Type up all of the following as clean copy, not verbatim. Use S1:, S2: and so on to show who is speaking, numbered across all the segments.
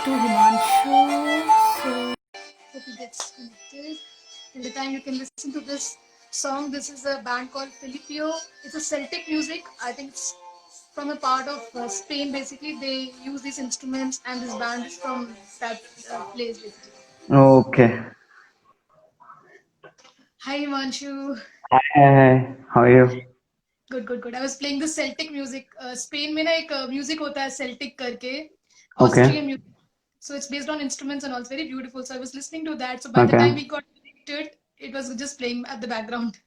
S1: to Himanshu. So, hope he gets connected. In the time you can listen to this song, this is a band called Filipio. It's a Celtic music. I think it's from a part of Spain. Basically, they use these instruments, and this band is from that place. Basically.
S2: Okay.
S1: Hi Himanshu.
S2: Hi, hi, how are you?
S1: Good, good, good. I was playing the Celtic music. Spain में ना एक music होता है Celtic करके
S2: Okay,
S1: Austrian music. So it's based on instruments and all. It's very beautiful. So I was listening to that. So by the time
S2: okay,
S1: we got connected, it was just playing at the background.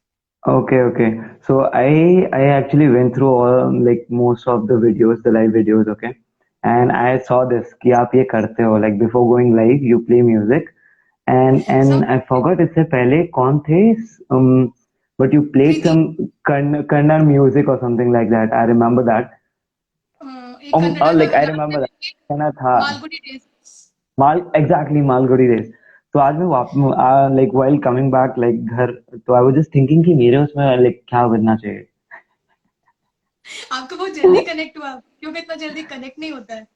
S2: okay. So I actually went through all like most of the videos, the live videos, okay? And I saw this कि आप ये करते हो like before going live you play music and
S1: Some
S2: I forgot इससे पहले कौन थे but you played
S1: Kriti,
S2: some Kannada music or something like that. I remember that.
S1: एक Kannada
S2: Like I
S1: last
S2: remember
S1: में
S2: that. कहना था
S1: मालगुडी डेज.
S2: माल exactly Malgudi days तो आज मैं like while coming back like घर तो आई वाज जस्ट थिंकिंग कि मेरे उसमें लाइक क्या बनना चाहिए
S1: आपको बहुत जल्दी कनेक्ट हुआ क्योंकि इतना जल्दी कनेक्ट नहीं होता है.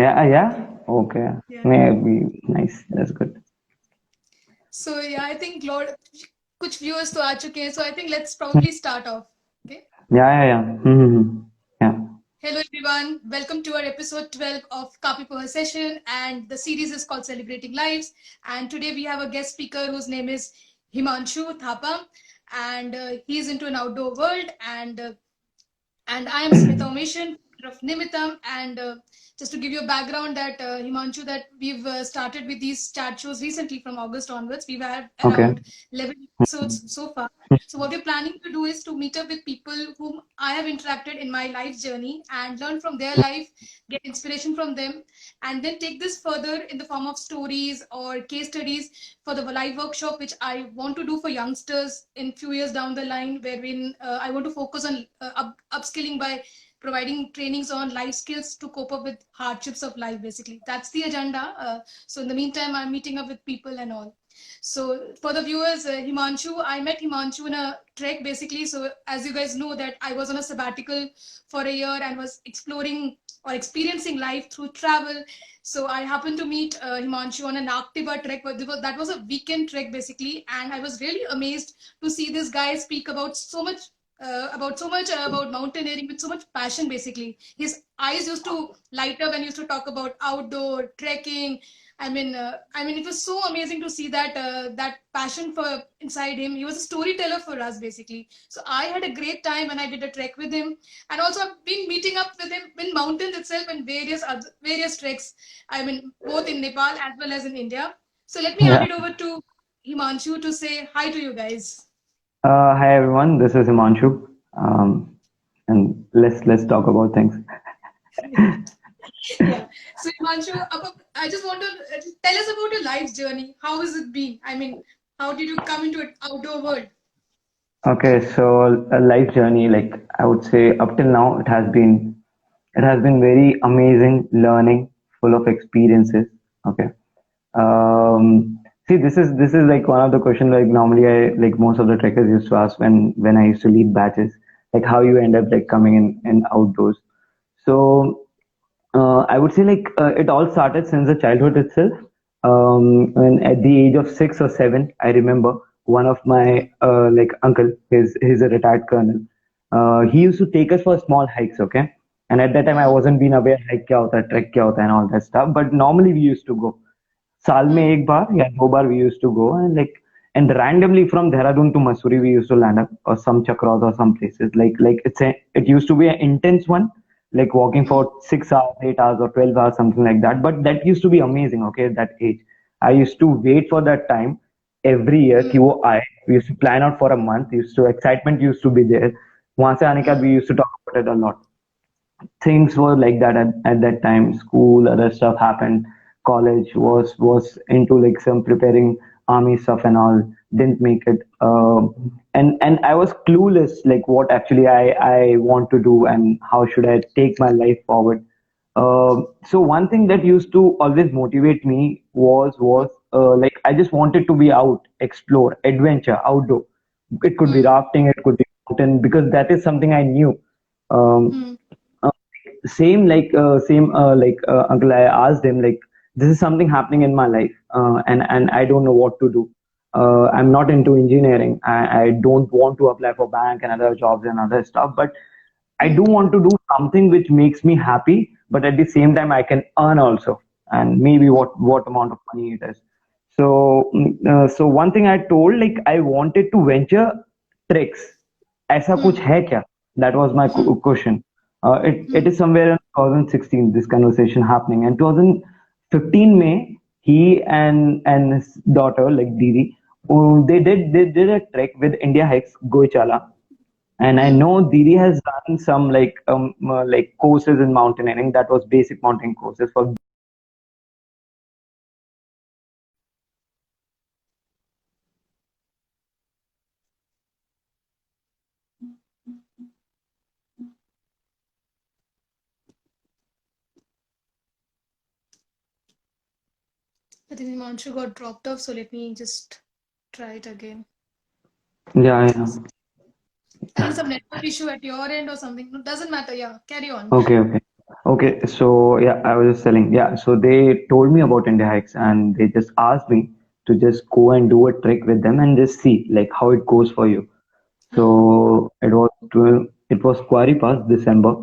S2: या okay
S1: Yeah.
S2: May be nice that's good
S1: So yeah, I think Lord, कुछ viewers तो आ चुके हैं. So I think let's probably start off. Okay.
S2: या या
S1: Hello everyone, welcome to our episode 12 of Kapi Poha session, and the series is called Celebrating Lives. And today we have a guest speaker whose name is Himanshu Thapa, and he's into an outdoor world. And I am Smita Omeshan of Nimitam. And just to give you a background that Himanshu, that we've started with these chat shows recently from August onwards. We've had
S2: okay
S1: around 11 episodes so far. So what we're planning to do is to meet up with people whom I have interacted in my life journey and learn from their life, get inspiration from them, and then take this further in the form of stories or case studies for the live workshop, which I want to do for youngsters in few years down the line, wherein I want to focus on upskilling by providing trainings on life skills to cope up with hardships of life. Basically, that's the agenda. So in the meantime, I'm meeting up with people and all. So for the viewers, Himanshu, I met Himanshu in a trek basically. So as you guys know that I was on a sabbatical for a year and was exploring or experiencing life through travel. So I happened to meet Himanshu on an Nagtiba trek, but that was a weekend trek basically, and I was really amazed to see this guy speak about so much about mountaineering with so much passion. Basically, his eyes used to light up and used to talk about outdoor trekking. I mean, it was so amazing to see that passion for inside him. He was a storyteller for us, basically. So I had a great time when I did a trek with him, and also I've been meeting up with him in mountains itself and various treks. I mean, both in Nepal as well as in India. So let me hand
S2: या
S1: it over to Himanshu to say hi to you guys.
S2: Hi everyone, this is Himanshu, um, and let's talk about things.
S1: Yeah. So Himanshu, I just want to tell us about your life journey. How has it been? I mean, how did you come into an outdoor world?
S2: Okay, so a life journey, like I would say, up till now, it has been very amazing, learning, full of experiences. Okay. See, this is like one of the questions like normally I like most of the trekkers used to ask when I used to lead batches, like how you end up like coming in outdoors. So I would say like it all started since the childhood itself. When at the age of 6 or 7, I remember one of my like uncle, he's a retired colonel. He used to take us for small hikes, okay? And at that time, I
S1: Hmm.
S2: wasn't being aware hike क्या होता है, trek क्या होता है, and all that stuff. But normally we used to go. साल में
S1: Hmm.
S2: एक बार या दो बार we used to go and randomly from Dehradun to Mussoorie we used to land up or some chakras or some places like it used to be an intense one like walking for
S1: Hmm.
S2: 6 hours, 8 hours or 12 hours something like that. But that used to be amazing. Okay, at that age, I used to wait for that time every year
S1: Hmm.
S2: कि वो आए. We used to plan out for a month. Excitement used to be there. वहां से आने के बाद
S1: Hmm.
S2: we used to talk about it a lot. Things were like that at that time. School, other stuff happened. College was into like some preparing army stuff and all. Didn't make it. And I was clueless like what actually I want to do and how should I take my life forward. So one thing that used to always motivate me was like I just wanted to be out, explore, adventure, outdoor. It could be
S1: Hmm.
S2: rafting, it could be mountain because that is something I knew. Um,
S1: Hmm.
S2: uh, same like uncle I asked him like this is something happening in my life, and I don't know what to do. I'm not into engineering. I don't want to apply for bank and other jobs and other stuff, but I do
S1: Hmm.
S2: want to do something which makes me happy, but at the same time I can earn also, and maybe
S1: Hmm.
S2: what amount of money it is. So so one thing I told, like I wanted to venture tricks. ऐसा कुछ
S1: Hmm.
S2: है क्या? That was my
S1: Hmm.
S2: question. It
S1: Hmm.
S2: is somewhere in 2016 this conversation happening, and 2015 May he and his daughter like Didi, they did a trek with India Hikes Goichala, and I
S1: Hmm.
S2: know Didi has done some like courses in mountaineering. That was basic mountain courses for.
S1: I think Himanshu got dropped off, so let me just try it again.
S2: Yeah, yeah.
S1: I think some network issue at your end or something. No, doesn't matter. Yeah, carry on.
S2: Okay, okay. Okay, so yeah, I was just telling. Yeah, so they told me about India hikes and they just asked me to just go and do a trek with them and just see like how it goes for you.
S1: Hmm.
S2: So it was Quarry Pass, December,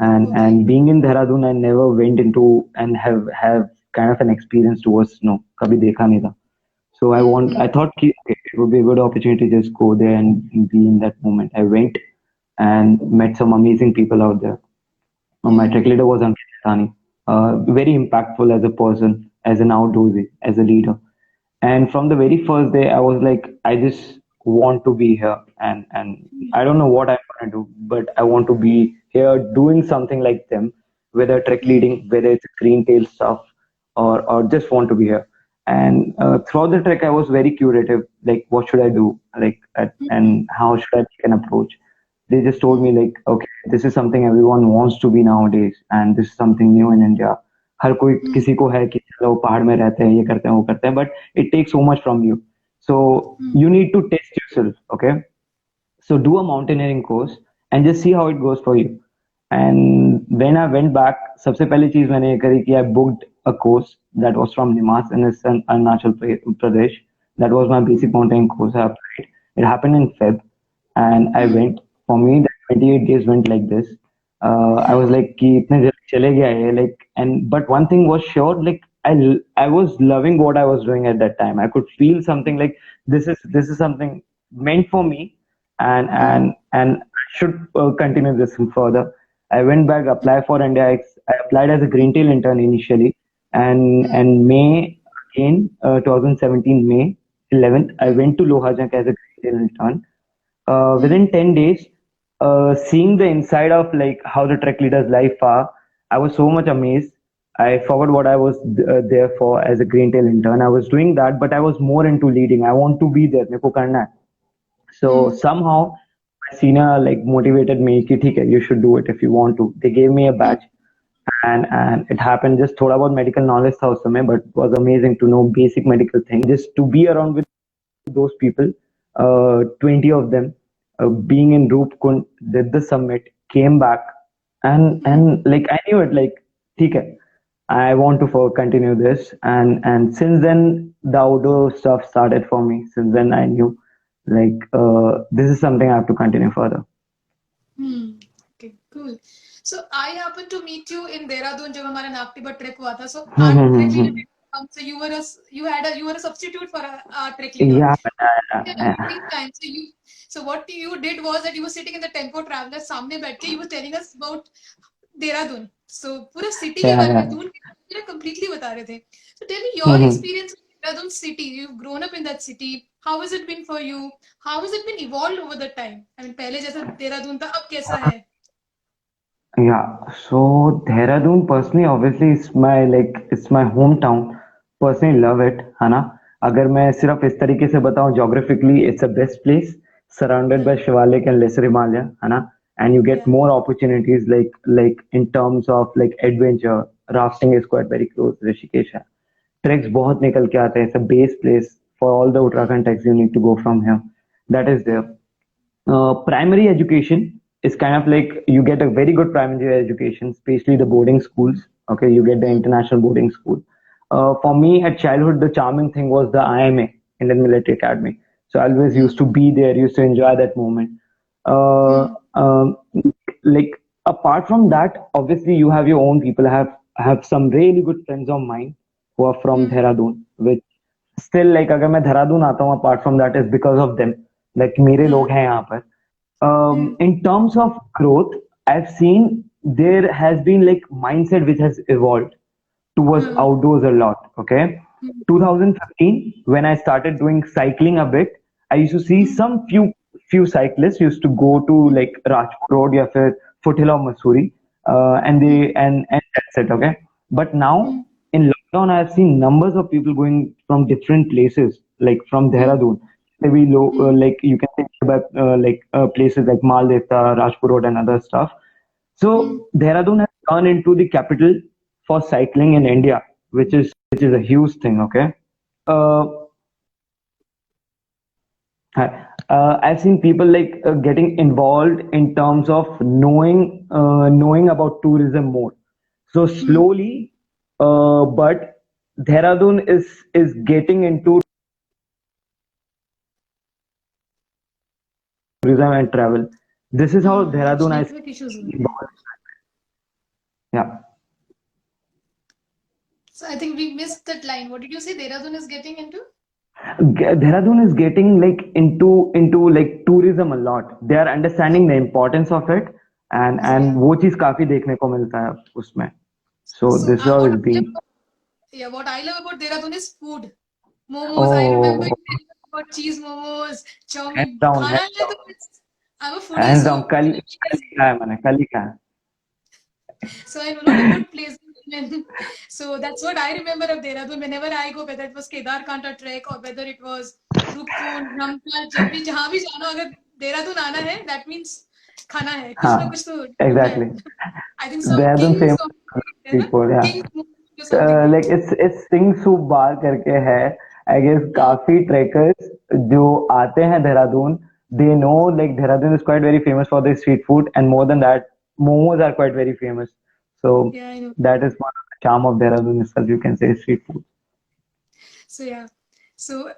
S1: Okay.
S2: and being in Dehradun, I never went into and have kind of an experience towards snow. कभी देखा नहीं था. So
S1: Hmm.
S2: I thought कि, okay, it would be a good opportunity to just go there and be in that moment. I went and met some amazing people out there. My
S1: Hmm.
S2: trek leader was Ankit Thani, very impactful as a person, as an outdoorsy, as a leader. And from the very first day, I was like, I just want to be here, and I don't know what I'm gonna do, but I want to be here doing something like them, whether trek
S1: Hmm.
S2: leading, whether it's green tail stuff, or just want to be here. And throughout the trek, I was very curative, like what should I do,
S1: Hmm.
S2: and how should I take an approach. They just told
S1: Hmm.
S2: me like, okay, this is something everyone wants to be nowadays, and this is something new in India. हर कोई
S1: Hmm.
S2: किसी को है कि चलो पहाड़ में रहते हैं, ये करते हैं, वो करते हैं, but it takes so much from you. So
S1: Hmm.
S2: you need to test yourself, okay? So do a mountaineering course and just see how it goes for you. And when I went back, सबसे पहली चीज मैंने ये करी कि I booked a course that was from Nimas in Arunachal Pradesh. That was my
S1: Hmm.
S2: basic mountain course I applied. It happened in Feb, and I
S1: Hmm.
S2: went. For me, the 28 days went like this. I was like कि इतने जल्दी चले गया ये, like, and but one thing was sure, like I was loving what I was doing at that time. I could feel something like this is something meant for me, and
S1: Hmm.
S2: I should continue this further. I went back, applied for India. I applied as a green tail intern initially,
S1: Hmm.
S2: and May again, 2017 May 11th, I went to Lohajang as a green tail intern.
S1: Hmm.
S2: Within 10 days, seeing the inside of like how the trek leaders life are, I was so much amazed. I forgot what I was there for as a green tail intern. I was doing that, but I was more into leading. I want to be there. मेरे को करना है. So
S1: Hmm.
S2: somehow my senior like motivated me कि ठीक है, you should do it if you want to. They gave me a
S1: Hmm.
S2: badge, and it happened. Just थोड़ा बहुत medical knowledge था उस समय, but it was amazing to know basic medical things. Just to be around with those people, 20 of them, being in Roopkund, did the summit, came back,
S1: Hmm.
S2: and like I knew it, like, ठीक है, I want to continue this, and since then the outdoor stuff started for me. Since then I knew, like, this is something I have to continue further.
S1: Hmm. Okay, cool. So I happened to meet you in Dehradun जब हमारा नागटिबा trek हुआ था. So our trek leader didn't come. So you were a substitute for our trek leader.
S2: Yeah,
S1: Yeah,
S2: yeah,
S1: amazing time. So what you did was that you were sitting in the tempo traveler सामने बैठ के you were telling us about Dehradun. So पूरा city के
S2: yeah,
S1: बारे में
S2: yeah.
S1: Doon पूरा completely बता रहे थे. So tell me your
S2: Mhm.
S1: experience with Dehradun city. You've grown up in that city. How has it been for you? How has it been evolved over the time? I mean पहले जैसा देहरादून था अब कैसा है?
S2: Yeah, so Dehradun personally, obviously, it's my hometown. Personally, love it, है ना? अगर मैं सिर्फ इस तरीके से बताऊं, geographically, it's a best place, surrounded by
S1: Hmm.
S2: Shivalik and Lesser Himalaya, है ना? And you get
S1: Yeah.
S2: more opportunities like in terms of like adventure. Rafting is quite very close, Rishikesh है. Treks बहुत निकल के आते हैं. It's a base place for all the
S1: Hmm.
S2: Uttarakhand treks you need to go from here. That is there.
S1: Hmm.
S2: Primary education is kind of like you get a very good primary education, especially the boarding schools. Okay, you get the
S1: Hmm.
S2: international boarding school. for me at childhood, the charming thing was the IMA, Indian Military Academy. So I always used to
S1: Mm,
S2: be there, used to enjoy that moment. Uh,
S1: mm,
S2: um, like apart from that, obviously you have your own people. I have some really good friends of mine who are from
S1: mm,
S2: Dehradun, which still like अगर मैं देहरादून आता हूँ apart from that is because of them. Like मेरे लोग
S1: mm,
S2: हैं यहाँ पर.
S1: mm,
S2: In terms of growth, I've seen there has been like mindset which has evolved towards
S1: mm,
S2: outdoors a lot. Okay.
S1: mm,
S2: 2015, when I started doing cycling a bit, I used to see
S1: mm,
S2: some few cyclists used to go to like Rajpur Road या फिर foothill of Mussoorie, and
S1: mm,
S2: they and that's it. Okay. But now
S1: mm,
S2: in lockdown, I have seen numbers of people going from different places, like from
S1: mm,
S2: Dehradun. Maybe low,
S1: mm,
S2: like you can think about places like Maldeta, Rajpur Road, and other stuff.
S1: mm.
S2: So Dehradun has turned into the capital for cycling in India, which is a huge thing. Okay. Uh, I've seen people like getting involved in terms of knowing about tourism more. So
S1: Mm.
S2: slowly, but Dehradun is getting into tourism and travel. This is how
S1: It's
S2: Dehradun I see
S1: network issues.
S2: evolved. Yeah.
S1: So I think we missed that line. What did you say Dehradun is getting into?
S2: Dehradun is getting like into like tourism a lot. They are understanding the importance of it, and
S1: Yeah.
S2: वो चीज काफी देखने को मिलता है उसमें. So
S1: So
S2: this is how
S1: what
S2: it's
S1: I love
S2: been.
S1: about, yeah, what I love about Dehradun is food. Momos. I remember
S2: Oh,
S1: you telling me about cheese momos, chow
S2: hands
S1: mein.
S2: down,
S1: खाना
S2: hands
S1: है
S2: down,
S1: तो I'm a foodie,
S2: hands down.
S1: so
S2: कल ही खाया मैंने, कल ही खाया.
S1: so I know the good places. So that's what I remember of Dehradun. Whenever I go, whether it was Kedar Kanta trek or whether it was Rupkund, Ramkal, जब भी जहाँ भी जाना हो, अगर देहरादून आना है, that means खाना है. कुछ ना
S2: हाँ,
S1: कुछ तो ढूंढना है.
S2: exactly.
S1: I think some
S2: Dehradun
S1: kings
S2: famous
S1: of है
S2: street
S1: ना?
S2: food, yeah.
S1: Kings or something like
S2: Like it's Singh Soup Bar करके है. I guess
S1: that.
S2: काफी trekkers जो आते हैं Dehradun, they know like Dehradun is quite very famous for the street food, and more than that, momos are quite very famous. So
S1: Yeah, I know.
S2: that is one of the charm of Dehradun itself. You can say street food.
S1: So yeah. So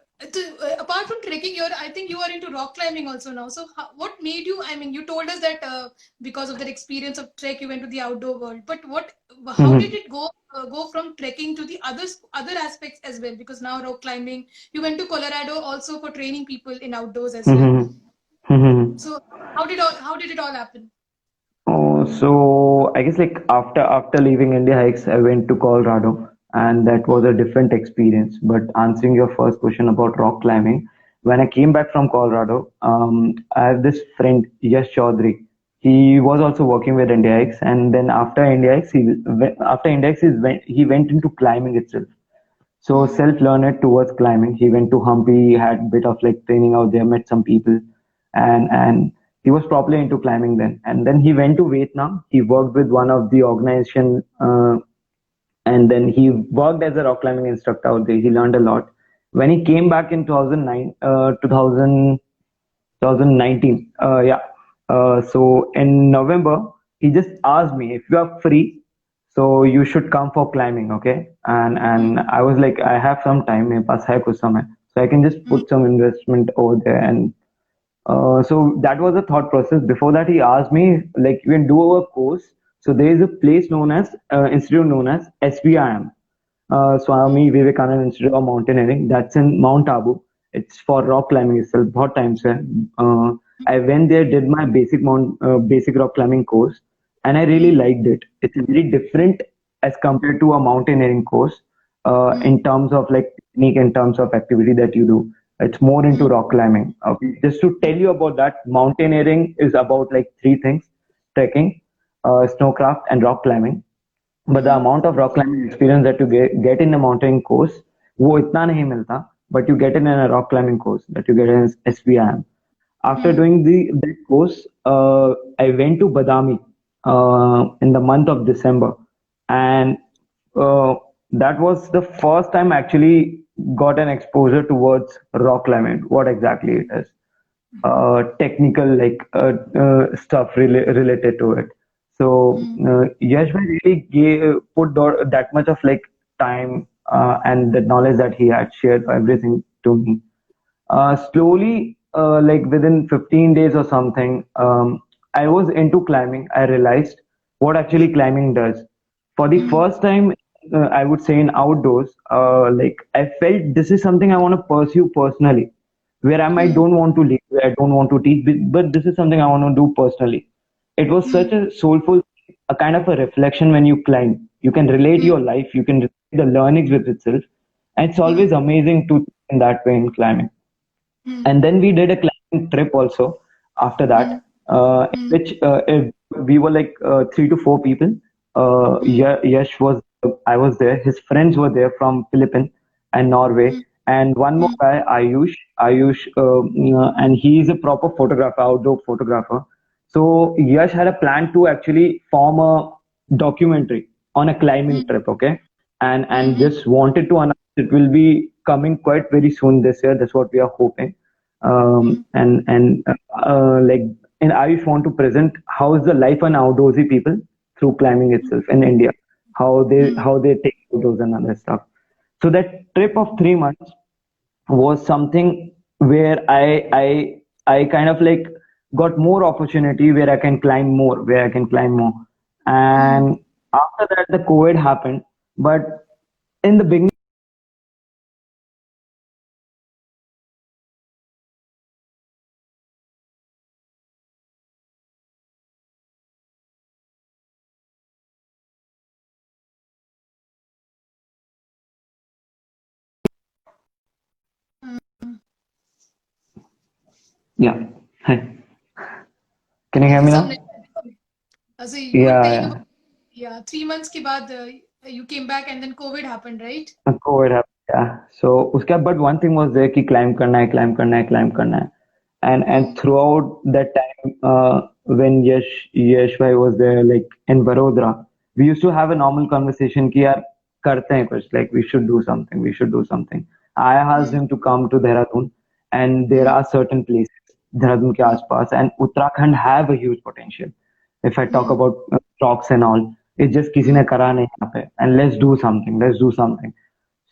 S1: apart from trekking, I think you are into rock climbing also now. So what made you? I mean, you told us that because of that experience of trek, you went to the outdoor world. But how did it go from trekking to the other aspects as well? Because now rock climbing, you went to Colorado also for training people in outdoors as well. So how did it all happen?
S2: Oh, so I guess like after leaving India Hikes, I went to Colorado, and that was
S1: Mm,
S2: a different experience. But answering your first question about rock climbing, when I came back from Colorado, I have this friend Yash Chaudhary. He was also working with India Hikes, and then after India Hikes, he went into climbing itself. So
S1: mm,
S2: self-learned towards climbing. He went to Humpy, had a bit of like training out there, met some people, and he was properly into climbing then. And then he went to Vietnam. He worked with one of the organization, and then he worked as a rock climbing instructor out there. He learned a lot. When he came back in 2009, 2019, yeah. So in November, he just asked me if you are free, so you should come for climbing, okay? And
S1: mm,
S2: I was like, I have some time, मेरे पास है कुछ समय, so I can just
S1: mm,
S2: put some investment over there. And so that was the thought process. Before that, he asked me like, you can do a course. So there is a place known as institute known as SVIM,
S1: mm,
S2: Swami Vivekananda Institute of Mountaineering. That's in Mount Abu. It's for rock climbing itself. बहुत time से. I went there, did my basic rock climbing course, and I really
S1: mm,
S2: liked it. It's very different as compared to a mountaineering course,
S1: mm,
S2: in terms of like technique, in terms of activity that you do. It's more into
S1: mm,
S2: rock climbing. Okay. Just to tell you about that, mountaineering is about like three things: trekking, snowcraft, and rock climbing. But the
S1: mm,
S2: amount of rock climbing experience that you get in a mountain course, वो इतना नहीं मिलता, but you get it in a rock climbing course that you get in SVIM. After
S1: mm,
S2: doing that course, I went to Badami in the month of December, and uh, that was the first time I actually got an exposure towards rock climbing. What exactly it is, technical like stuff related to it. So
S1: mm,
S2: Yash bhai really put that much of like time. and the knowledge that he had shared everything to me. Slowly, like within 15 days or something, I was into climbing. I realized what actually climbing does. For the
S1: Mm,
S2: first time, I would say in outdoors, like I felt this is something I want to pursue personally, where I
S1: mm,
S2: don't want to lead, where I don't want to teach, but this is something I want to do personally. It was such
S1: mm,
S2: a soulful, a kind of a reflection when you climb. You can relate
S1: mm,
S2: your life, you can relate the learnings with itself, and it's
S1: mm,
S2: always amazing to think in that way in climbing.
S1: mm,
S2: And then we did a climbing trip also after
S1: mm,
S2: that,
S1: mm,
S2: which we were like 3 to 4 people.
S1: mm,
S2: Yash was, I was there. His friends were there from Philippines and Norway,
S1: mm,
S2: and one more
S1: mm,
S2: guy, Ayush, and he is a proper photographer, outdoor photographer. So Yash had a plan to actually form a documentary on a climbing
S1: mm,
S2: trip, okay, and
S1: mm,
S2: just wanted to announce it will be coming quite very soon this year. That's what we are hoping.
S1: mm,
S2: Like, and I just want to present how is the life on outdoorsy people through climbing itself in India,
S1: mm,
S2: how they take photos and other stuff. So that trip of 3 months was something where I kind of like got more opportunity where I can climb more, where I can climb more.
S1: mm.
S2: And after that, the COVID happened. But in the beginning, yeah. Hi. Can you hear
S1: Okay,
S2: me
S1: some
S2: now?
S1: network. So you were
S2: Yeah,
S1: telling about,
S2: yeah.
S1: yeah, 3 months ke baad, you came back and then COVID happened, right?
S2: COVID happened. Yeah. So उसके बाद but one thing was there कि climb करना है, climb करना है, climb करना है. And
S1: Mm,
S2: throughout that time, when Yash bhai was there, like in Barodra, we used to have a normal conversation कि यार करते हैं कुछ, like we should do something, we should do something. I asked
S1: mm,
S2: him to come to Dehradun, and there
S1: mm,
S2: are certain places Dehradun के
S1: mm,
S2: आसपास, and Uttarakhand have a huge potential. If I talk
S1: mm,
S2: about stocks and all, it's just किसी
S1: mm,
S2: ने करा नहीं यहाँ पे, and let's do something, let's do something.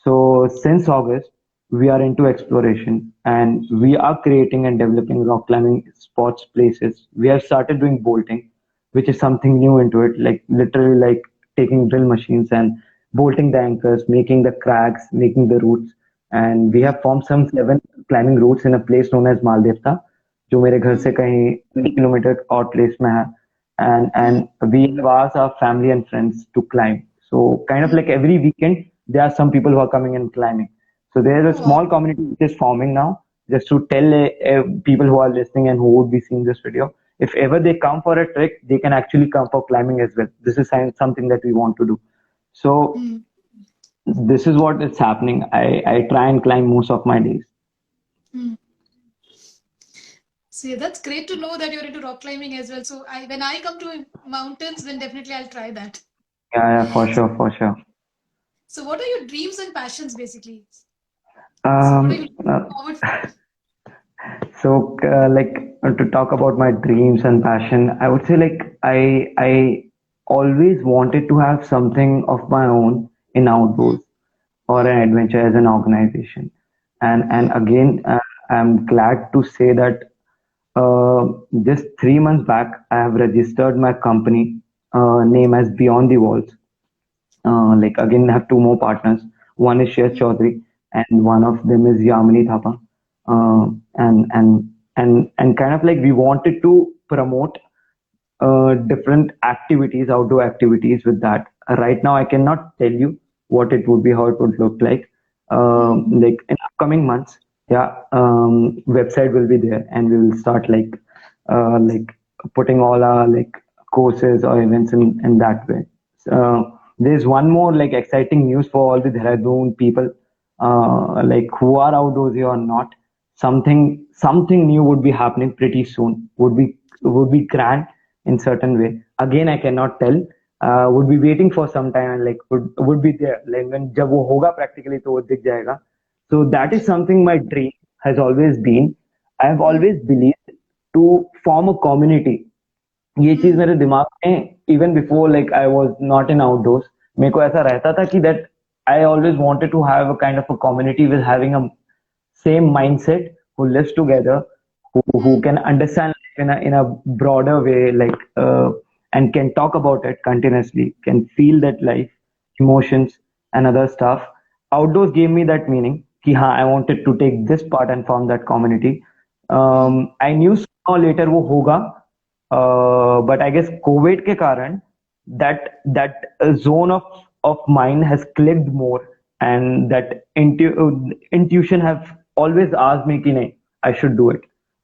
S2: So since August, we are into exploration and we are creating and developing rock climbing spots, places. We have started doing bolting, which is something new into it, like literally like taking drill machines and bolting the anchors, making the cracks, making the routes. And we
S1: mm,
S2: have formed some 7 climbing routes in a place known as Maldevta, जो मेरे घर
S1: mm,
S2: से कहीं 20 kilometre और place में है.
S1: mm,
S2: And we have asked our family and friends to climb. So kind of
S1: mm.
S2: like every weekend, there are some people who are coming and climbing. So there is
S1: Oh,
S2: a
S1: wow.
S2: small community which is forming now. Just to tell people who are listening and who would be seeing this video, if ever they come for a trek, they can actually come for climbing as well. This is something that we want to do. So
S1: Mm,
S2: this is what is happening. I try and climb most of my days.
S1: mm. So yeah, that's great to know that you're into rock climbing as well. So when I come to mountains, then definitely I'll try that.
S2: Yeah, yeah, for sure, for sure.
S1: So what are your dreams and passions basically? So what are you
S2: Um,
S1: looking
S2: uh,
S1: forward for?
S2: So, to talk about my dreams and passion, I would say like I always wanted to have something of my own in
S1: Mm,
S2: outdoors or
S1: mm,
S2: an adventure as an organization. And
S1: mm,
S2: again, I'm glad to say that just 3 months back, I have registered my company name as Beyond the Walls. Like again, I have two more partners. One is Shesh
S1: mm,
S2: Chaudhary, and one of them is Yamini Thapa. And kind of like we wanted to promote different activities, outdoor activities with that. Right now, I cannot tell you what it would be, how it would look like.
S1: mm,
S2: Like in upcoming months, yeah, website will be there, and we will start like putting all our like courses or events in that way. There's one more like exciting news for all the Dehradun people, like who are outdoorsy or not. Something new would be happening pretty soon. Would be grand in certain way. Again, I cannot tell. Would be waiting for some time and like would be there. Like when जब वो होगा practically तो वो दिख जाएगा. So that is something my dream has always been. I have
S1: mm,
S2: always believed to form a community. ये चीज
S1: mm,
S2: मेरे दिमाग में even before like I was not in outdoors. मेरे को ऐसा रहता था कि that I always wanted to have a kind of a community with having a same mindset, who lives together, who
S1: Mm.
S2: can understand in a broader way, like and can talk about it continuously, can feel that life, emotions and other stuff. Outdoors gave me that meaning कि हाँ, I wanted to take this part and form that community.
S1: Mm.
S2: I knew sooner or later वो होगा, but I guess COVID के कारण that zone of mine has clicked more, and that intuition have always asked me कि नहीं, I should do it.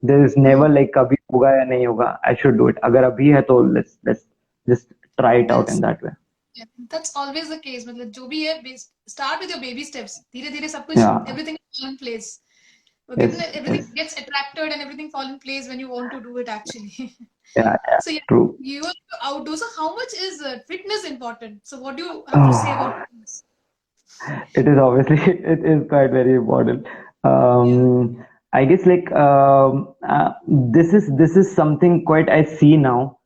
S2: There is
S1: Mm.
S2: never like कभी होगा या नहीं होगा, I should do it. अगर अभी है तो let's just try it out in
S1: That's
S2: that way.
S1: yeah, that's always the case. मतलब जो भी है, start with your baby steps. धीरे धीरे सब कुछ,
S2: Yeah.
S1: everything will fall in place. Okay,
S2: Yes.
S1: everything
S2: Yes.
S1: gets attracted and everything fall in place when you want to do it actually.
S2: Yeah. Yeah.
S1: So yeah,
S2: True.
S1: you are outdoors. So how much is fitness important? So what do you have to say about
S2: Oh,
S1: fitness?
S2: it is obviously it is quite very important.
S1: Yeah.
S2: I guess like this is something quite I see now.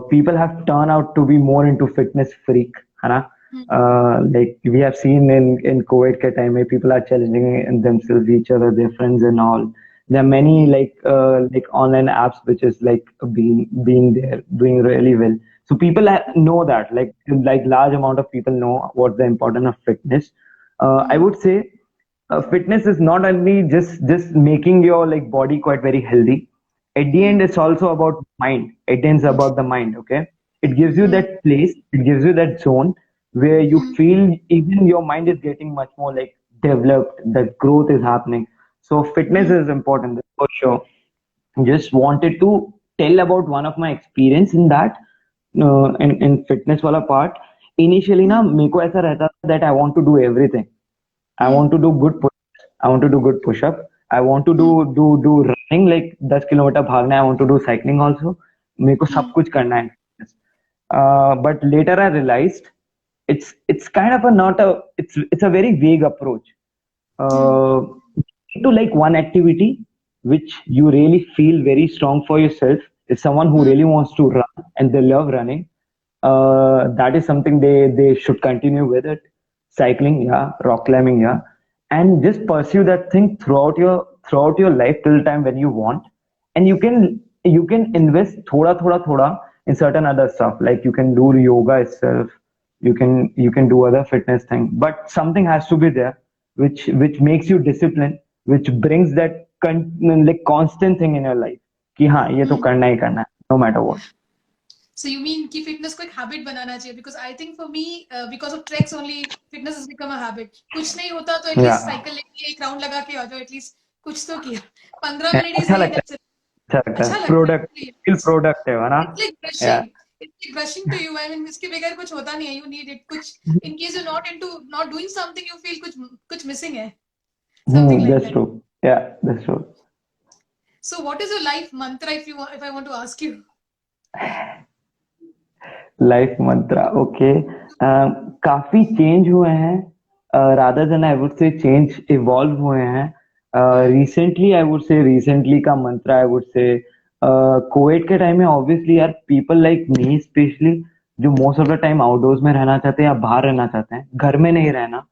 S2: People have turned out to be more into fitness freak, है ना?
S1: Mm.
S2: Like we have seen in COVID के time में people are challenging themselves, each other, their friends and all. There are many like online apps which is like being there doing really well. So people know that like large amount of people know what's the importance of fitness. I
S1: Mm.
S2: would say fitness is not only just making your like body quite very healthy. At the end
S1: Mm.
S2: it's also about mind. It ends about the mind. Okay, it gives you
S1: Mm.
S2: that place, it gives you that zone where you
S1: Mm.
S2: feel even your mind is getting much more like developed, that growth is happening. So fitness
S1: Mm.
S2: is important for sure. Just wanted to tell about one of my experience in that in fitness वाला part. Initially ना
S1: Mm.
S2: मेरे को ऐसा रहता था that I want to do everything. I
S1: Mm.
S2: want to do good push. I want to do good push up. I want to
S1: Mm.
S2: do running like 10 kilometre भागना है. I want to do cycling also. मेरे को सब
S1: Mm.
S2: कुछ करना है. But later I realized it's kind of a not a it's a very vague approach.
S1: Mm.
S2: Uh, to like one activity which you really feel very strong for yourself. Is someone who
S1: Mm.
S2: really wants to run and they love running. That is something they should continue with it. Cycling, yeah, rock climbing, yeah, and just pursue that thing throughout your life till time when you want. And you can invest thoda in certain other stuff, like you can do yoga itself. You can do other fitness thing, but something has to be there which makes you disciplined, which brings that like constant thing in your life कि हाँ ये तो
S1: Mm.
S2: करना ही करना है no matter what.
S1: So you mean कि fitness को एक habit बनाना चाहिए? Because I think for me, because of treks only, fitness has become a habit. कुछ नहीं होता तो at least
S2: Yeah.
S1: cycle लेके एक round लगा के आ जाओ, at least कुछ तो किया. 15 मिनट ही
S2: अच्छा
S1: सही,
S2: लगता
S1: let's say.
S2: है, अच्छा लगता
S1: अच्छा
S2: है,
S1: लगता है
S2: प्रोडक्ट
S1: actually.
S2: फील प्रोडक्टिव है ना.
S1: It's like
S2: Yeah.
S1: brushing. It's like brushing to you. I mean, इसके बगैर कुछ होता नहीं है. You need it. कुछ in case you're not doing something, you feel कुछ missing है. Something like
S2: That's
S1: that.
S2: true. Yeah, that's true.
S1: So what is your life mantra if I want to ask you?
S2: Life mantra okay. काफी change हुए हैं, rather than I would say change evolve हुए हैं. Recently I would say recently का mantra I would say covid के time में obviously यार people like me specially जो most of the time outdoors में रहना चाहते हैं या बाहर रहना चाहते हैं, घर में नहीं रहना.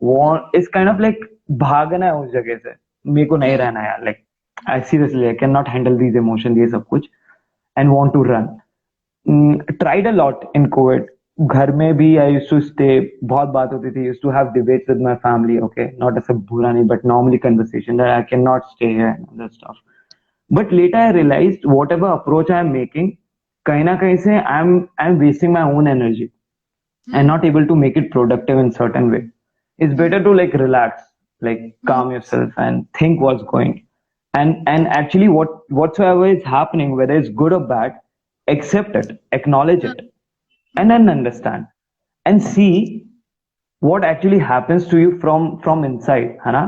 S2: वो इस काइंड ऑफ लाइक भागना है उस जगह से. मेरे को नहीं
S1: Hmm.
S2: रहना यार, like I seriously I can not handle these emotion ये सब कुछ and want to run. Tried a lot in COVID. घर में भी I used to stay. बहुत बात होती थी. Used to have debates with my family. Okay, not as a बुरा नहीं, but normally conversation that I cannot stay here and other stuff. But later I realized whatever approach I am making, कहीं ना कहीं से I'm wasting my own energy and not able to make it productive in certain way. It's better to like relax, like calm yourself and think what's going. And actually whatsoever is happening, whether it's good or bad, accept it, acknowledge it, and then understand and see what actually happens to you from inside, है ना.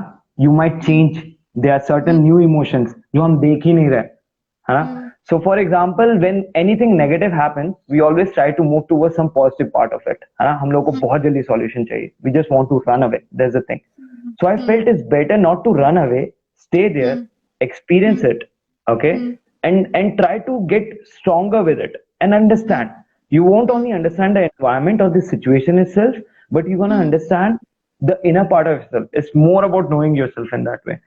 S2: You might change. There are certain new emotions जो हम देख ही नहीं रहे, है ना. So for example, when anything negative happens, we always try to move towards some positive part of it, है ना. हम लोग को बहुत जल्दी solution चाहिए. We just want to run away. There's the thing. So I felt it's better not to run away, stay there, experience it, okay, and try to get stronger with it and understand. You won't only understand the environment or the situation itself, but you're gonna
S1: Hmm.
S2: understand the inner part of yourself. It's more about knowing yourself in that way.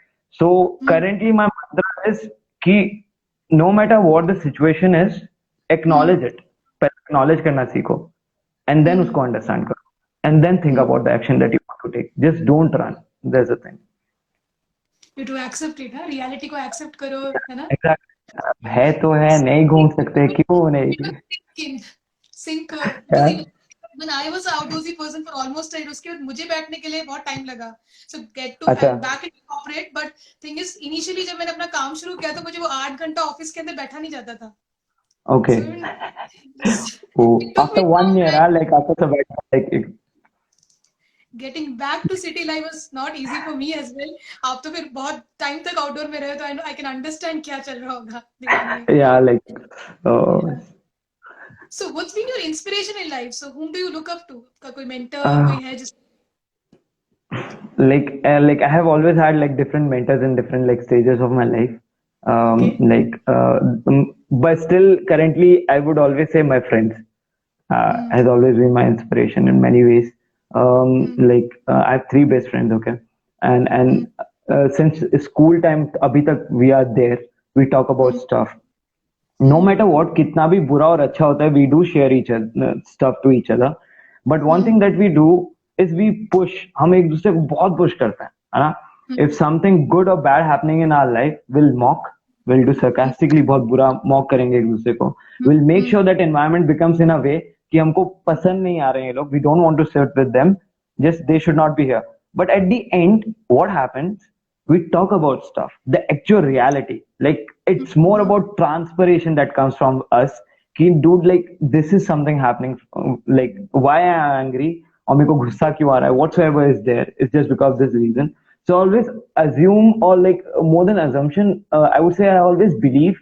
S2: So
S1: Hmm.
S2: currently my mantra is कि no matter what the situation is,
S1: Hmm.
S2: acknowledge it. पहले acknowledge करना सीखो, and then
S1: Hmm.
S2: उसको understand करो, and then think
S1: Hmm.
S2: about the action that you want to take. Just don't run. There's a thing.
S1: You to accept it, हाँ? Reality को accept करो, है ना?
S2: Exactly. है तो है, नहीं घूम सकते, क्यों
S1: Even
S2: नहीं?
S1: thinking, think because
S2: यार,
S1: even when I was an outdoorsy person for almost a year, उसके बाद मुझे बैठने के लिए बहुत टाइम लगा. So get to
S2: अच्छा,
S1: I'm back in corporate, but thing is initially जब मैंने अपना काम शुरू किया तो मुझे वो 8 घंटा ऑफिस के अंदर बैठा नहीं जाता था. So
S2: okay.
S1: even
S2: Oh,
S1: it took
S2: after
S1: me
S2: one
S1: some
S2: year,
S1: time.
S2: like after some
S1: Getting back to city life was not easy for me as well. आप तो फिर बहुत टाइम तक आउटडोर में रहे हो तो I can understand क्या चल रहा होगा दिमाग में.
S2: yeah, like uh,
S1: Yeah. So what's been your inspiration in life? So whom do you look up to? का कोई mentor
S2: uh,
S1: कोई है जिस
S2: like I have always had like different mentors in different like stages of my life.
S1: Okay.
S2: But still, currently, I would always say my friends
S1: Hmm.
S2: has always been my inspiration in many ways.
S1: Hmm.
S2: I have three best friends, okay, and
S1: Hmm.
S2: since school time, abhi tak we are there. We talk about
S1: Hmm.
S2: stuff. No
S1: Hmm.
S2: matter what, कितना भी बुरा और अच्छा होता है, we do share each other stuff to each other. But one
S1: Hmm.
S2: thing that we do is we push. हम एक दूसरे को बहुत push करते हैं, है ना?
S1: Hmm.
S2: If something good or bad happening in our life, we'll mock, we'll do
S1: Hmm.
S2: sarcastically बहुत बुरा mock करेंगे एक दूसरे को. We'll make
S1: Hmm.
S2: sure that environment becomes in a way कि हमको पसंद नहीं आ रहे हैं ये लोग. We don't want to sit with them. Just they should not be here. But at the end, what happens? We talk about stuff, the actual reality. Like it's more
S1: Hmm.
S2: about transpiration that comes from us. कि dude, like this is something happening. Like why I am angry और मेरे को गुस्सा क्यों आ रहा है? Whatsoever is there, it's just because of this reason. So always assume or like more than assumption, I would say I always believe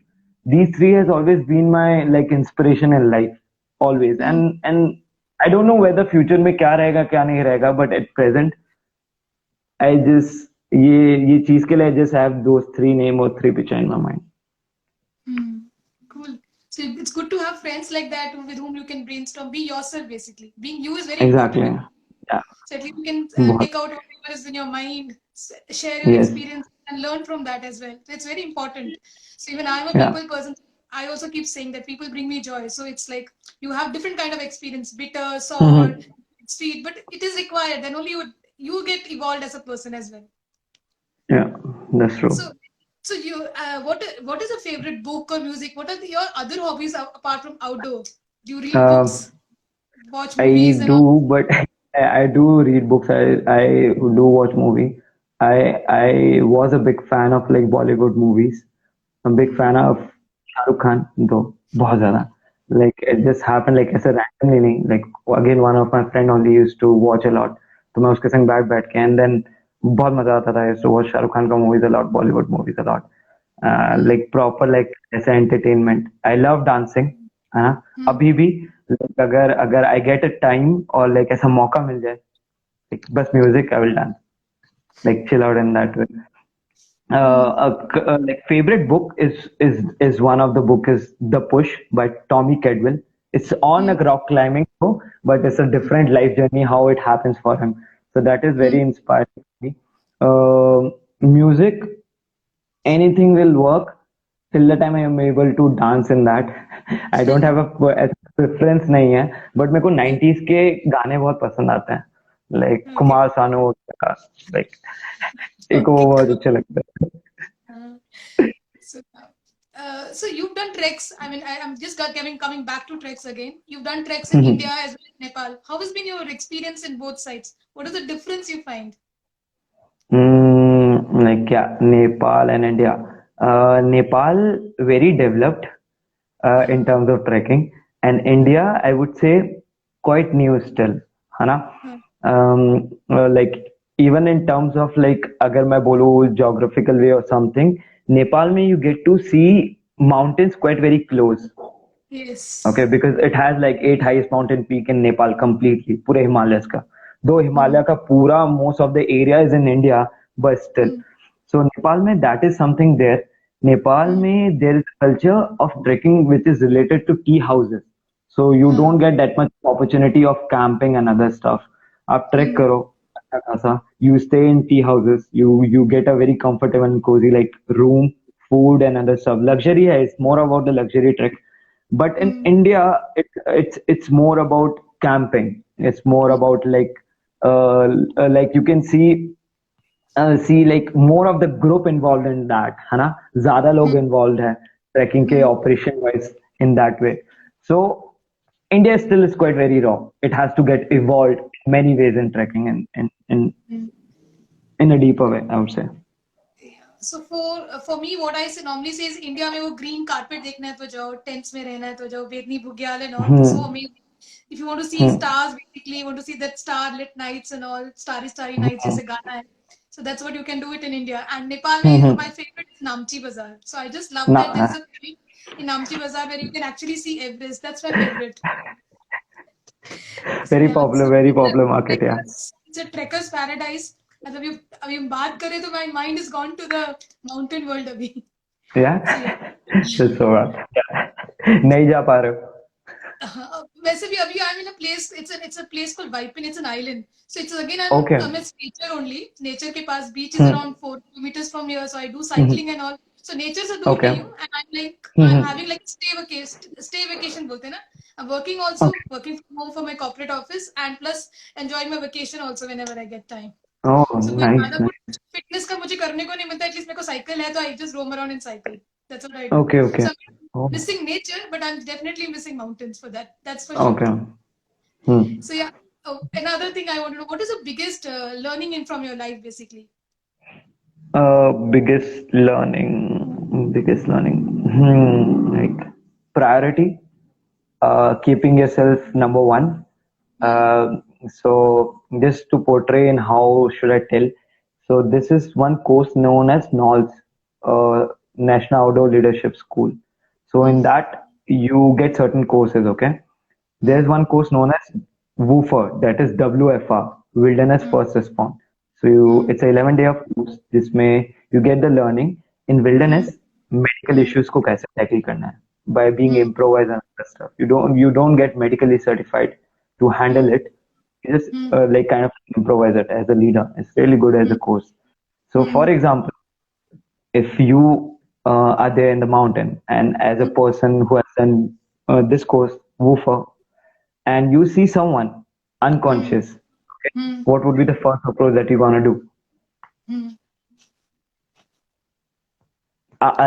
S2: these three has always been my like inspiration in life, always.
S1: Hmm.
S2: And I don't know whether future में क्या रहेगा क्या नहीं रहेगा, but at present I just ये चीज के लिए I just have those three name or three picture in my mind.
S1: Hmm. Cool. So it's good to have friends like that with whom you can brainstorm. Be yourself, basically. Being you is very important
S2: Exactly.
S1: in
S2: Yeah.
S1: so at least you can
S2: बहुत.
S1: take out whatever is in your mind, share your
S2: Yes.
S1: experience, and learn from that as well. So it's very important. So even I'm a
S2: Yeah.
S1: people person. I also keep saying that people bring me joy. So it's like you have different kind of experience, bitter, sour,
S2: Mhm.
S1: sweet, but it is required. Then only you get evolved as a person as well.
S2: Yeah. That's true.
S1: So, so you, what is a favorite book or music? What are your other hobbies apart from outdoor? Do you read
S2: Um,
S1: books, watch
S2: I
S1: movies, and all?
S2: do, but I do read books. I do watch movie. I was a big fan of like Bollywood movies. I'm a big
S1: Hmm.
S2: fan of Shah Rukh Khan, though बहुत ज़्यादा. Like it just happened like ऐसे randomly नहीं. Like again, one of my friend only used to watch a lot. तो मैं उसके संग बैठ के and then बहुत मजा आता था. I used to watch Shah Rukh Khan का movies a lot, Bollywood movies a lot.
S1: Hmm.
S2: Like proper like ऐसे entertainment. I love dancing, है ना?
S1: Hmm.
S2: अभी भी like, अगर अगर I get a time और like ऐसा मौका मिल जाए, like बस music I will dance, like chill out in that way.
S1: Hmm.
S2: Like favorite book is one of the book is The Push by Tommy Cadwell. It's on a
S1: Hmm.
S2: rock climbing show, but it's a different life journey how it happens for him. So that is
S1: Hmm.
S2: very inspiring for me. Music, anything will work till the time I am able to dance in that. I don't have a preference नहीं है, but मेरे को 90s के गाने बहुत पसंद आते हैं. Like
S1: Okay.
S2: Kumar Sanu, like एक वो
S1: Okay.
S2: बहुत
S1: Cool.
S2: अच्छे लगते हैं.
S1: Uh, so, so you've done treks. I mean, I'm just coming back to treks again. You've done treks in India as well as Nepal. How has been your experience in both sides? What is the difference you find?
S2: Like yeah, Nepal and India. Nepal very developed in
S1: Hmm.
S2: terms of trekking, and India I would say quite new still, है ना?
S1: Hmm.
S2: Like even in terms of like अगर मैं बोलूँ geographical way or something, Nepal में you get to see mountains quite very close. Okay,
S1: Yes.
S2: because it has like eight highest mountain peak in Nepal completely, पूरे Himalayas का. Though
S1: Hmm.
S2: Himalaya का पूरा most of the area is in India, but still.
S1: Hmm.
S2: So Nepal में that is something there. Nepal
S1: Hmm.
S2: में there is a culture of trekking which is related to tea houses. So you
S1: Hmm.
S2: don't get that much opportunity of camping and other stuff. आप track
S1: Hmm.
S2: करो अच्छा खासा, you stay in tea houses, you get a very comfortable and cozy like room, food and other stuff. Luxury है, it's more about the luxury trek. But in
S1: Hmm.
S2: India, it's more about camping. It's more
S1: Hmm.
S2: about like you can see like more of the group involved in that, है ना? ज़्यादा लोग
S1: Hmm.
S2: involved है trekking के
S1: Hmm.
S2: operation wise in that way. So India still is quite very raw. It has to get evolved in many ways in trekking and
S1: Hmm.
S2: in a deeper way, I would say.
S1: Yeah. So for me, what I say normally say is India में वो green carpet देखना है तो जाओ, tents में रहना है तो जाओ, Bedni Bugyal and all. So
S2: Hmm.
S1: amazing. If you want to see
S2: Hmm.
S1: stars, basically, you want to see that star-lit nights and all, starry nights
S2: Hmm.
S1: जैसे गाना है. So that's what you can do it in India. And Nepal
S2: Hmm.
S1: में my
S2: Hmm.
S1: favorite is Namchi Bazaar. So I just love that there is
S2: Nah,
S1: a point in Namchi Bazaar where you can actually see Everest. That's my favorite. So yeah, so
S2: very popular market, yeah.
S1: it's a trekker's paradise. मतलब अभी हम बात करें तो my mind is gone to the mountain world अभी. So
S2: Yeah.
S1: yeah.
S2: That's so bad. Yeah. नहीं जा पा रहे हो.
S1: वैसे भी अभी I'm in a place. It's a place called Vipin. It's an island. So it's again
S2: Okay.
S1: amidst nature only. Nature के पास beach is
S2: Hmm.
S1: around 4 kilometers from here. So I do
S2: Hmm.
S1: cycling and all. So nature से दूर
S2: Okay.
S1: नहीं हूँ. And I'm
S2: Hmm.
S1: having like stay vacation बोलते हैं ना. I'm working also
S2: Okay.
S1: working from home for my corporate office and plus enjoying my vacation also whenever I get time.
S2: Oh,
S1: So कोई
S2: nice,
S1: ज्यादा
S2: nice.
S1: कुछ fitness का मुझे करने को नहीं मिलता एटलीस्ट मेरे को साइकिल है तो I just roam around in cycle that's what I do
S2: Okay, okay.
S1: So
S2: Oh,
S1: missing nature but I'm definitely missing mountains for that that's for sure
S2: okay. Hmm.
S1: so yeah another thing I want to know what is the biggest learning in from your life basically
S2: Biggest learning. Like priority, keeping yourself number one.
S1: hmm.
S2: So just to portray in how should I tell? So this is one course known as NOLS, National Outdoor Leadership School. So in
S1: Hmm.
S2: that you get certain courses, okay?
S1: Hmm.
S2: There's one course known as WFR, that is WFR, Wilderness
S1: Hmm.
S2: First Response. So you,
S1: Hmm.
S2: it's a 11-day of course. जिसमें you get the learning in
S1: Hmm.
S2: wilderness medical
S1: Hmm.
S2: issues को कैसे tackle करना है by being
S1: Hmm.
S2: improvised and other stuff. You don't get medically certified to handle
S1: Hmm.
S2: it. You just
S1: Hmm.
S2: like kind of improvise it as a leader. It's really good as
S1: Hmm.
S2: a course. So
S1: Hmm.
S2: for example, if you are there in the mountain and as a
S1: Hmm.
S2: person who has done this course, WFR, and you see someone
S1: Hmm.
S2: unconscious, okay,
S1: Hmm.
S2: what would be the first approach that you're gonna do?
S1: Hmm.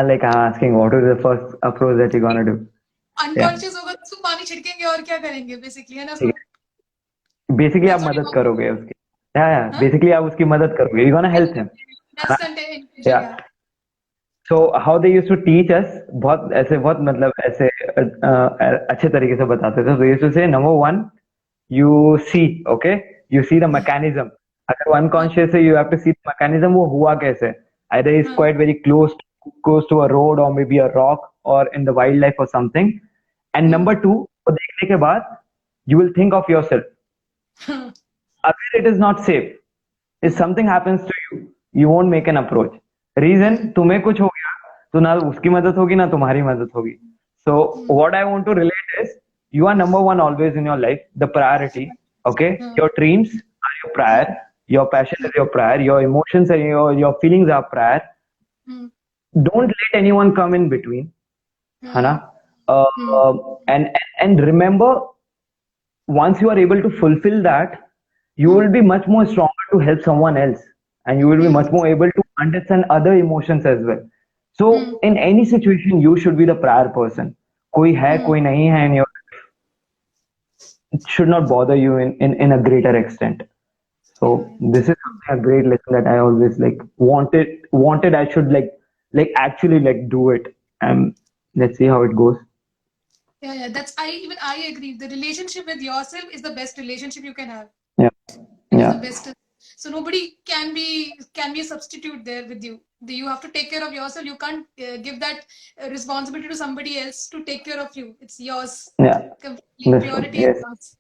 S2: Like I'm asking, what is the first approach that you're gonna do? Yeah,
S1: unconscious होगा तो उसको पानी छिड़केंगे और क्या करेंगे basically है ना
S2: ठीक
S1: सो
S2: है. बेसिकली आप
S1: दैट्स
S2: मदद
S1: व्हाट
S2: करोगे उसकी. या
S1: यू
S2: बेसिकली आप उसकी मदद करोगे. You're gonna help him. है
S1: That's
S2: ना?
S1: the intention,
S2: या
S1: yeah.
S2: So how they used to teach us, बहुत ऐसे बहुत मतलब ऐसे अच्छे तरीके से बताते थे. So they used to say number one, you see, okay, you see the mechanism. अगर वो
S1: हाँ,
S2: unconscious है, you have to see the mechanism, वो हुआ कैसे. Either he's
S1: हाँ,
S2: quite very close to a road or maybe a rock or in the wildlife or something. And
S1: hmm,
S2: number two, वो देखने के बाद you will think of yourself.
S1: हाँ,
S2: Agar it is not safe, if
S1: hmm,
S2: something happens to you, you won't make an approach. Reason,
S1: हम्म,
S2: तुम्हें कुछ हो गया तो ना उसकी मदद होगी ना तुम्हारी मदद होगी. So
S1: hmm,
S2: what I want to relate is you are number one always in your life, the priority. Okay,
S1: हाँ,
S2: your dreams are your prior, your passion is your prior, your emotions and your feelings are prior.
S1: Hmm,
S2: Don't let anyone come in between, है ना?
S1: हम्म, हम्म,
S2: Uh, and remember, once you are able to fulfill that, you will
S1: hmm,
S2: be much more stronger to help someone else, and you will be
S1: hmm,
S2: much more able to understand other emotions as well.
S1: Hmm,
S2: So in any situation you should be the prior person. कोई है
S1: हम्म,
S2: कोई नहीं है in your, it should not bother you in a greater extent. So
S1: yeah, yeah.
S2: this is something, a great lesson that I always like wanted I should like actually like do it, and let's see how it goes.
S1: Yeah, yeah, I agree. The relationship with yourself is the best relationship you can have.
S2: Yeah,
S1: It is the
S2: yeah,
S1: best. So nobody can be a substitute there with you. You have to take care of yourself. You can't give that responsibility to somebody else to take care of you. It's yours.
S2: yeah.
S1: Completely,
S2: That's true.
S1: priority is
S2: Yes.
S1: yours.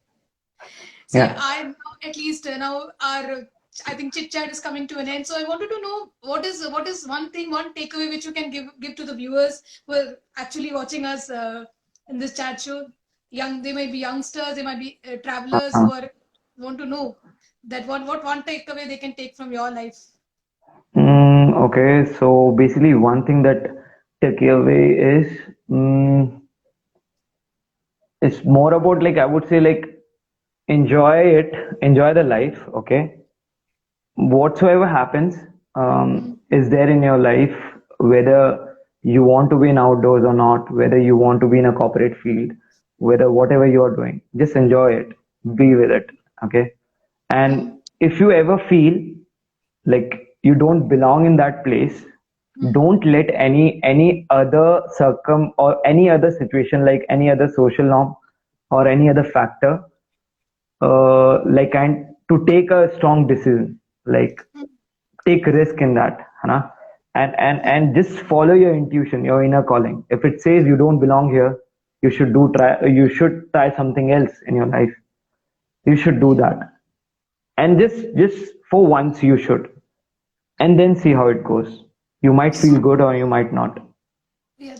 S1: So yeah,
S2: Yeah.
S1: I now at least now our I think chit chat is coming to an end. So I wanted to know what is one thing, one takeaway which you can give to the viewers who are actually watching us in this chat show. They might be youngsters, they might be travelers
S2: Uh-huh.
S1: who are want to know. That what one takeaway they can take from your life.
S2: Okay, so basically one thing that take away is it's more about like I would say like enjoy it, enjoy the life. Okay, whatsoever happens
S1: Mm,
S2: is there in your life, whether you want to be in outdoors or not, whether you want to be in a corporate field, whether whatever you're doing, just enjoy it, be with it. Okay, and
S1: mm,
S2: if you ever feel like you don't belong in that place,
S1: mm,
S2: don't let any other circum or any other situation, like any other social norm or any other factor, like and to take a strong decision, like
S1: mm,
S2: take risk in that, है
S1: mm,
S2: and just follow your intuition, your inner calling. If it says you don't belong here, you should try something else in your life. You should do
S1: yeah.
S2: that, and just for once you should, and then see how it goes. You might feel
S1: So
S2: good or you might not.
S1: yeah,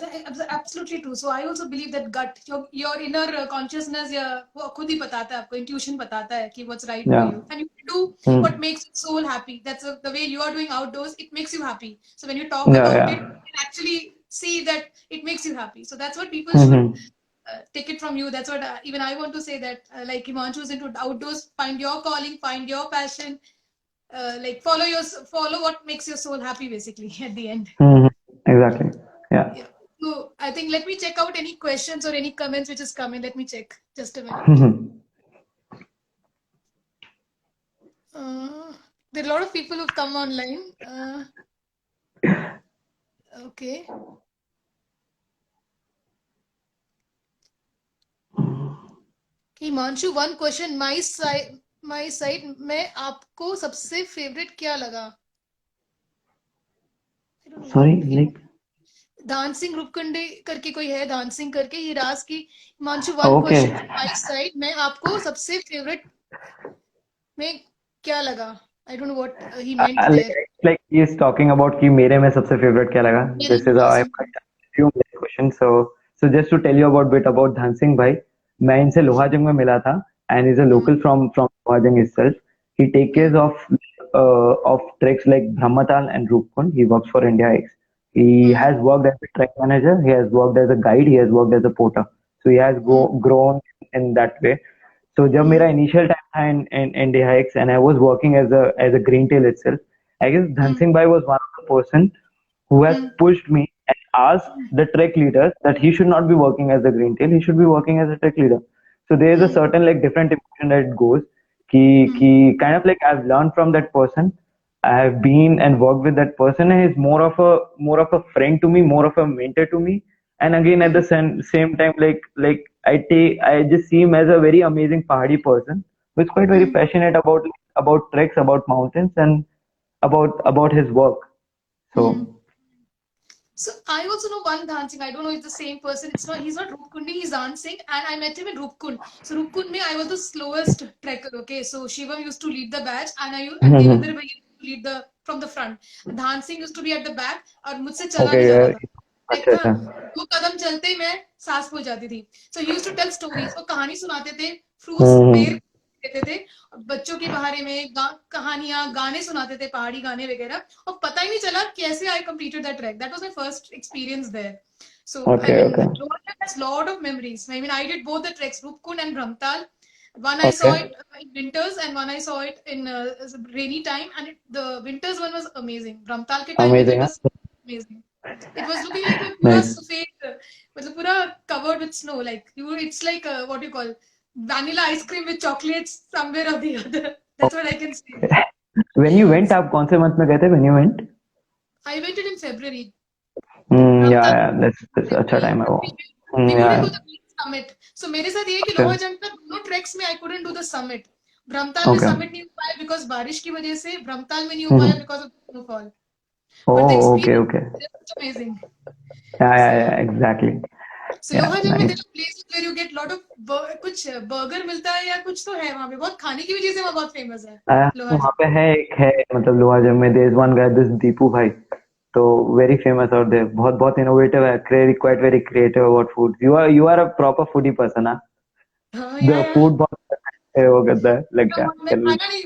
S1: absolutely true. So I also believe that gut, your inner consciousness, yeah, वो खुद ही बताता है आपको, intuition बताता है कि what's right for
S2: Yeah.
S1: you, and you do what
S2: Hmm.
S1: makes your soul happy. That's the way you are doing outdoors. It makes you happy. So when you talk
S2: Yeah,
S1: about it,
S2: yeah.
S1: you can actually see that it makes you happy. So that's what people should
S2: Hmm.
S1: take it from you. That's what even I want to say that like Himanshu's into outdoors. Find your calling, find your passion. Like follow what makes your soul happy. Basically, at the end.
S2: Hmm. Exactly. Yeah.
S1: Yeah. So I think let me check out any questions or any comments which is coming. Let me check. Just a minute.
S2: Hmm.
S1: Uh, there are a lot of people who've come online. Okay. Himanshu one question my side में आपको सबसे favourite क्या लगा I don't know
S2: Sorry,
S1: what
S2: like.
S1: Dancing रूपकुंडे करके कोई है dancing करके हिराज की Himanshu one
S2: Okay.
S1: Question my side में आपको सबसे फेवरेट में क्या लगा I don't know what he meant
S2: Like,
S1: there
S2: like he is talking about कि मेरे में सबसे favorite क्या लगा.
S1: मेरे
S2: This is how
S1: हाँ
S2: I
S1: समझ
S2: assume this question. So just to tell you about bit about Dhan Singh bhai, मैं इनसे लोहाजंग में मिला था, and he's a
S1: hmm
S2: local from Lohajung itself. He take
S1: hmm
S2: care of treks like Brahmatal and Roopkund. He works for India X. He
S1: hmm
S2: has worked as a trek manager. He has worked as a guide. He has worked as a porter. So he has
S1: hmm
S2: grown in that way. So जब मेरा
S1: हम्म
S2: initial time था in DHX and I was working as a green tail itself, I guess Dhan
S1: hmm
S2: Singh Bhai was one of the person who has
S1: hmm
S2: pushed me and asked the trek leaders that he should not be working as a green tail, he should be working as a trek leader. So there is a
S1: hmm
S2: certain like different emotion that it goes.
S1: Hmm
S2: Kind of like I've learned from that person. I have been and worked with that person, and he's more of a friend to me, more of a mentor to me. And again, at the
S1: hmm
S2: same time, like I just see him as a very amazing Pahadi person who's quite very
S1: hmm
S2: passionate about treks, about mountains, and about his work.
S1: Hmm
S2: So
S1: So I also know one dancing. I don't know if the same person. It's not. He's not Rupkundi. He's dancing, and I met him in Rupkund. So Rupkund mein I was the slowest trekker. Okay, so Shivam used to lead the batch, and Devendra bhai used to lead the from the front. Dancing used to be at the back, और मुझसे चला
S2: okay,
S1: नहीं
S2: yeah.
S1: जाता था. Like
S2: अच्छा
S1: ना
S2: अच्छा.
S1: दो कदम चलते ही मैं सांस फूल जाती थी. So he used to tell stories. वो कहानी सुनाते थे. Fruits पेड़
S2: Hmm.
S1: देते थे. बच्चों के बारे में कहानियां गाने सुनाते थे पहाड़ी गाने वगैरह और पता ही नहीं चला कैसे I completed that track that was my first experience there so I
S2: Okay,
S1: mean
S2: okay,
S1: Lonavala has lot of memories I mean I did both the treks Rupkund and Brahmtal one I saw
S2: okay.
S1: it in winters and one I saw it in rainy time and the winters one was amazing Brahmtal ke time mein to
S2: Amazing,
S1: it
S2: huh?
S1: was amazing it was looking like a pura
S2: Nice.
S1: सफेद मतलब पूरा covered with snow like you it's like what you call vanilla ice cream with chocolates somewhere or the other. That's what I can say.
S2: When you went, आप कौन से month में गए थे? When you went?
S1: I went it in February.
S2: Yeah,
S1: Ramtal
S2: yeah. That's अच्छा
S1: February,
S2: time है
S1: but
S2: वो.
S1: we couldn't do
S2: Yeah.
S1: the peak summit. So मेरे साथ ये है कि
S2: Okay.
S1: लोहाजंग का दोनों ट्रैक्स में I couldn't do the summit. Brahmatal में
S2: Okay.
S1: summit नहीं हो पाया because बारिश की वजह से ब्रह्मताल में नहीं हो पाया
S2: Hmm.
S1: because of snowfall. But the
S2: Oh, okay,
S1: experience
S2: okay.
S1: is amazing.
S2: Yeah, yeah,
S1: So
S2: yeah. Exactly.
S1: so
S2: Yeah,
S1: Lohajung में
S2: nice.
S1: there are places where you get lot of कुछ बर्गर मिलता है या कुछ तो है वहाँ पे बहुत खाने की भी चीजें वहाँ बहुत फेमस है
S2: वहाँ
S1: लोहाजंग
S2: पे है एक है मतलब लोहाजंग में there is one guy this Deepu भाई तो very famous out there बहुत बहुत innovative है quite very creative about food you are a proper foodie person हाँ
S1: हाँ
S2: the
S1: या
S2: food बहुत है वो करता है like
S1: मैं
S2: yeah
S1: खाना नहीं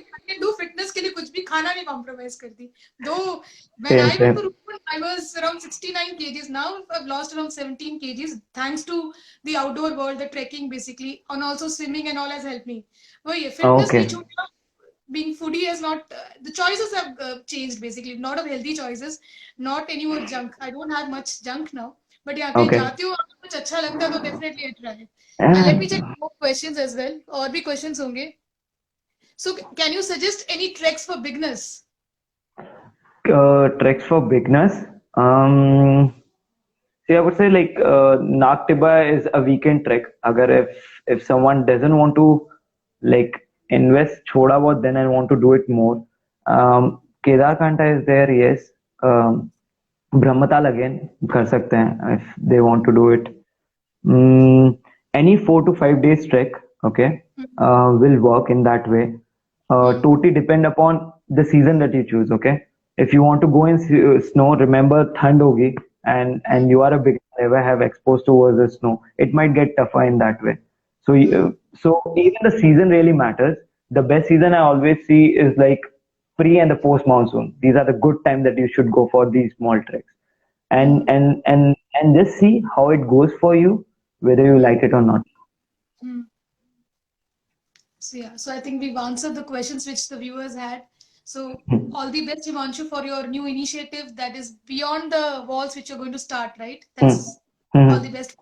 S1: खाना नहीं compromise करती. Though when I went to Rupert, I was around 69 kgs. Now I've lost around 17 kgs thanks to the outdoor world, the trekking basically, and also swimming and all has helped me. वही है, fitness नहीं
S2: Okay.
S1: छूटा. Being foodie has not, the choices have changed basically. Not of healthy choices, not any more junk. I don't have much junk now. But yeah, कहीं
S2: Okay.
S1: जाती हूँ आपको कुछ अच्छा लगता है तो definitely I try. And let
S2: Yeah.
S1: me check more questions as well. और भी questions होंगे. So can you suggest any treks for beginners?
S2: Treks for beginners. See, I would say like Nag Tiba is a weekend trek. Agar if someone doesn't want to like invest thoda bahut, then I want to do it more. Kedarkanta is there, yes. Brahmatal again कर सकते हैं if they want to do it. Mm, any 4 to 5 days trek, okay, will work in that way. Totally depend upon the season that you choose, okay. If you want to go in snow, remember thand hogi, and you are a beginner, never have exposed towards the snow. It might get tougher in that way. So so even the season really matters. The best season I always see is like pre and the post monsoon. These are the good time that you should go for these small treks, and just see how it goes for you, whether you like it or not.
S1: Hmm. So yeah, so I think we've answered the questions which the viewers had. So all the best, Himanshu, for your new initiative that is beyond the walls which you're going to start, right?
S2: Hmm.
S1: That's all
S2: Hmm.
S1: the best.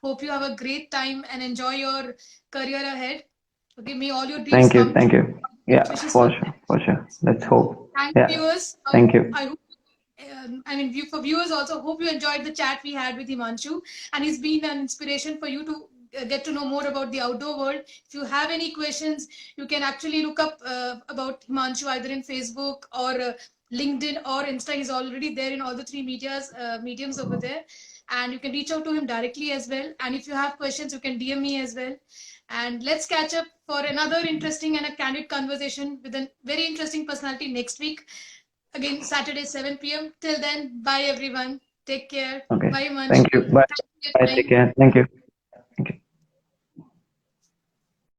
S1: Hope you have a great time and enjoy your career ahead. Okay, may all your dreams
S2: Thank you,
S1: come
S2: thank
S1: true.
S2: you.
S1: Best
S2: Yeah,
S1: wishes for
S2: for
S1: that.
S2: sure, for sure. Let's hope.
S1: Thank you,
S2: Yeah,
S1: viewers.
S2: thank you.
S1: I hope, for viewers also, hope you enjoyed the chat we had with Himanshu, and he's been an inspiration for you to get to know more about the outdoor world. If you have any questions, you can actually look up about Himanshu either in Facebook or LinkedIn or Insta. He's already there in all the three mediums over there, and you can reach out to him directly as well. And if you have questions, you can DM me as well. And let's catch up for another interesting and a candid conversation with a very interesting personality next week. Again, Saturday, 7 p.m. Till then, bye everyone. Take care.
S2: Okay,
S1: Bye,
S2: thank
S1: Manchu.
S2: you. Bye.
S1: Thank you for
S2: Bye.
S1: your
S2: Take
S1: time.
S2: care. Thank you.